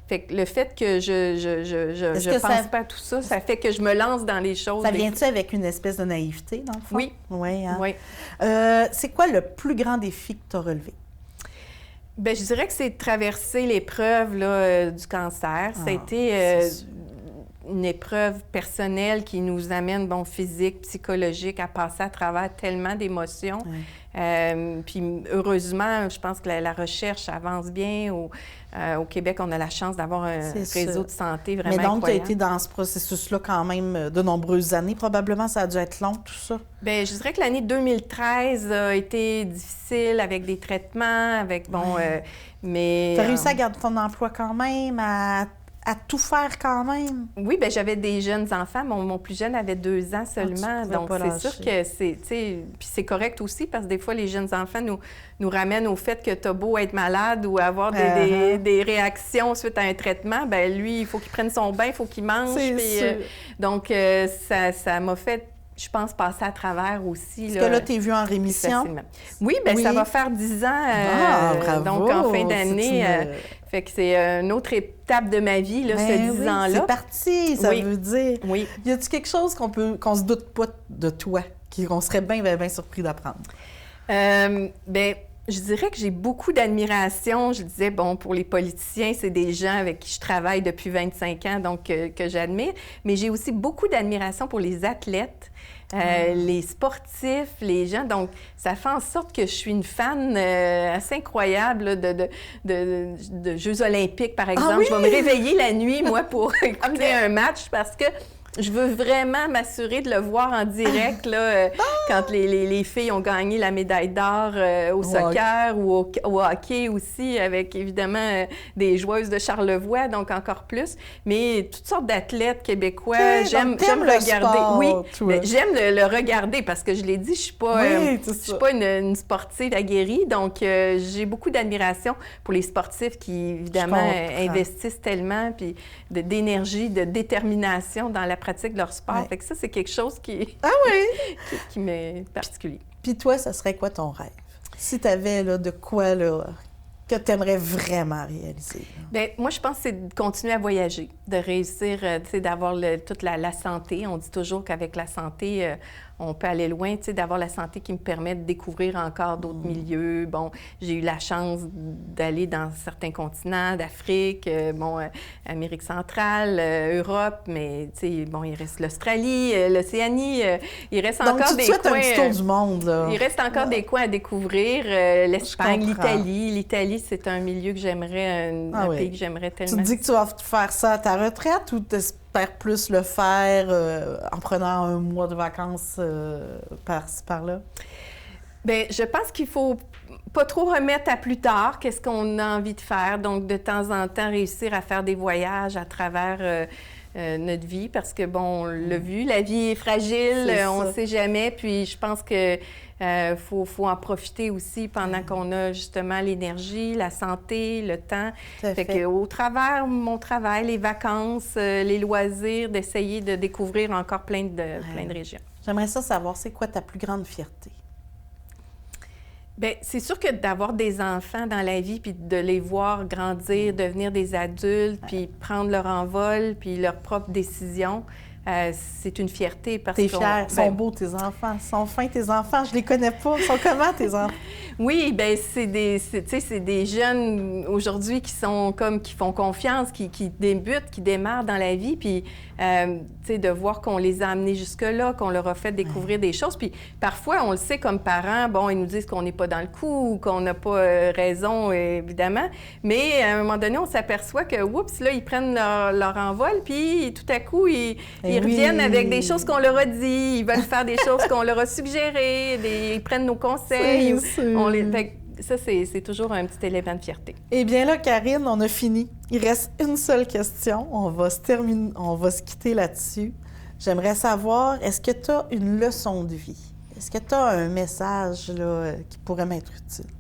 Fait que le fait que je pense pas à tout ça, ça fait que je me lance dans les choses. Ça vient-tu avec une espèce de naïveté, dans le fond? Oui. Oui, hein? Oui. C'est quoi le plus grand défi que tu as relevé? Bien, je dirais que c'est de traverser l'épreuve du cancer. Ça a été une épreuve personnelle qui nous amène, bon, physique, psychologique, à passer à travers tellement d'émotions. Puis heureusement, je pense que la recherche avance bien. Au Québec, on a la chance d'avoir un réseau de santé vraiment incroyable. Mais donc, tu as été dans ce processus-là quand même de nombreuses années. Probablement, ça a dû être long, tout ça. Bien, je dirais que l'année 2013 a été difficile avec des traitements, avec, bon, mais... Tu as réussi à garder ton emploi quand même, à tout faire quand même? Oui, bien, j'avais des jeunes enfants. Mon plus jeune avait 2 ans seulement. Donc, c'est sûr que c'est... Puis c'est correct aussi, parce que des fois, les jeunes enfants nous ramènent au fait que tu as beau être malade ou avoir des réactions suite à un traitement. Bien, lui, il faut qu'il prenne son bain, il faut qu'il mange. Donc, ça m'a fait... Je pense passer à travers aussi. Est-ce que là, tu es vu en rémission? Facilement. Oui, bien, ça va faire 10 ans. Bravo! Donc, en fin d'année. Fait que c'est une autre étape de ma vie, là, ces 10 ans-là. C'est parti, ça veut dire. Oui. Y a-t-il quelque chose qu'on se doute pas de toi, qu'on serait bien surpris d'apprendre? Bien, je dirais que j'ai beaucoup d'admiration. Je disais, bon, pour les politiciens, c'est des gens avec qui je travaille depuis 25 ans, donc que j'admire. Mais j'ai aussi beaucoup d'admiration pour les athlètes, les sportifs, les gens. Donc, ça fait en sorte que je suis une fan assez incroyable là, de Jeux olympiques, par exemple. Je vais me réveiller la nuit, moi, pour écouter un match parce que je veux vraiment m'assurer de le voir en direct, là, quand les filles ont gagné la médaille d'or au soccer ou au hockey aussi, avec évidemment des joueuses de Charlevoix, donc encore plus. Mais toutes sortes d'athlètes québécois, j'aime regarder. Sport, oui, j'aime le regarder parce que je l'ai dit, je suis pas, une sportive aguerrie, donc j'ai beaucoup d'admiration pour les sportifs qui, évidemment, investissent tellement, puis d'énergie, de détermination dans la pratique de leur sport. Fait que ça, c'est quelque chose qui m'est particulier. Puis toi, ça serait quoi ton rêve? Si tu avais de quoi que tu aimerais vraiment réaliser? Bien, moi, je pense que c'est de continuer à voyager, de réussir, d'avoir toute la santé. On dit toujours qu'avec la santé, on peut aller loin, d'avoir la santé qui me permet de découvrir encore d'autres milieux. Bon, j'ai eu la chance d'aller dans certains continents, d'Afrique, Amérique centrale, Europe, mais bon, il reste l'Australie, l'Océanie, il reste encore des coins... Donc, tu te souhaites un petit tour du monde, là. Il reste encore des coins à découvrir, l'Espagne, l'Italie. L'Italie, c'est un milieu que j'aimerais, un pays que j'aimerais tellement. Tu te dis que tu vas faire ça à ta retraite ou tu espères plus le faire en prenant un mois de vacances par-ci, par-là? Bien, je pense qu'il faut pas trop remettre à plus tard qu'est-ce qu'on a envie de faire. Donc, de temps en temps, réussir à faire des voyages à travers notre vie parce que, bon, on l'a vu, la vie est fragile, on ne sait jamais. Puis, je pense que faut en profiter aussi pendant qu'on a justement l'énergie, la santé, le temps. Fait qu'au travers mon travail, les vacances, les loisirs, d'essayer de découvrir encore plein de régions. J'aimerais ça savoir, c'est quoi ta plus grande fierté? Bien, c'est sûr que d'avoir des enfants dans la vie, puis de les voir grandir, devenir des adultes, puis prendre leur envol, puis leurs propres décisions, c'est une fierté. T'es fière? Ils sont beaux, tes enfants. Ils sont fins, tes enfants. Je les connais pas. Ils sont comment, tes enfants? Oui, bien, c'est des jeunes aujourd'hui qui font confiance, qui débutent, qui démarrent dans la vie, puis, de voir qu'on les a amenés jusque-là, qu'on leur a fait découvrir des choses. Puis parfois, on le sait comme parents, bon, ils nous disent qu'on n'est pas dans le coup ou qu'on n'a pas raison, évidemment. Mais à un moment donné, on s'aperçoit que, oups, là, ils prennent leur envol, puis tout à coup, ils reviennent avec des choses qu'on leur a dit, ils veulent faire des choses qu'on leur a suggérées, ils prennent nos conseils. Ça, c'est toujours un petit élément de fierté. Eh bien là, Karine, on a fini. Il reste une seule question. On va se quitter là-dessus. J'aimerais savoir, est-ce que tu as une leçon de vie? Est-ce que tu as un message là, qui pourrait m'être utile?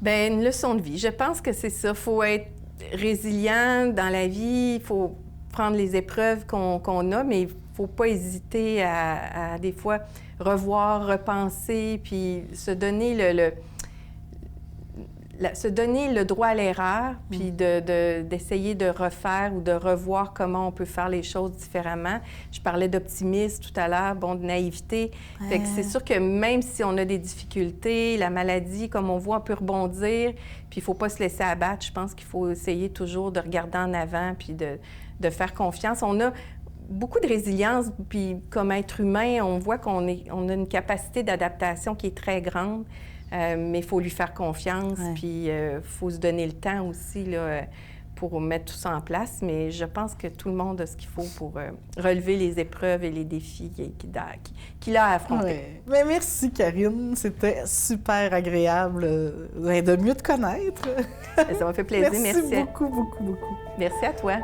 Bien, une leçon de vie. Je pense que c'est ça. Il faut être résilient dans la vie. Il faut prendre les épreuves qu'on a, mais il ne faut pas hésiter à des fois revoir, repenser, puis se donner se donner le droit à l'erreur, puis d'essayer de refaire ou de revoir comment on peut faire les choses différemment. Je parlais d'optimisme tout à l'heure, bon, de naïveté. Fait que c'est sûr que même si on a des difficultés, la maladie, comme on voit, on peut rebondir, puis il ne faut pas se laisser abattre. Je pense qu'il faut essayer toujours de regarder en avant, puis de faire confiance. On a beaucoup de résilience, puis comme être humain, on voit qu'on a une capacité d'adaptation qui est très grande. Mais il faut lui faire confiance, puis il faut se donner le temps aussi là, pour mettre tout ça en place. Mais je pense que tout le monde a ce qu'il faut pour relever les épreuves et les défis qu'il a à affronter. Ouais. Mais merci, Karine. C'était super agréable de mieux te connaître. Ça m'a fait plaisir. Merci beaucoup, beaucoup, beaucoup. Merci à toi.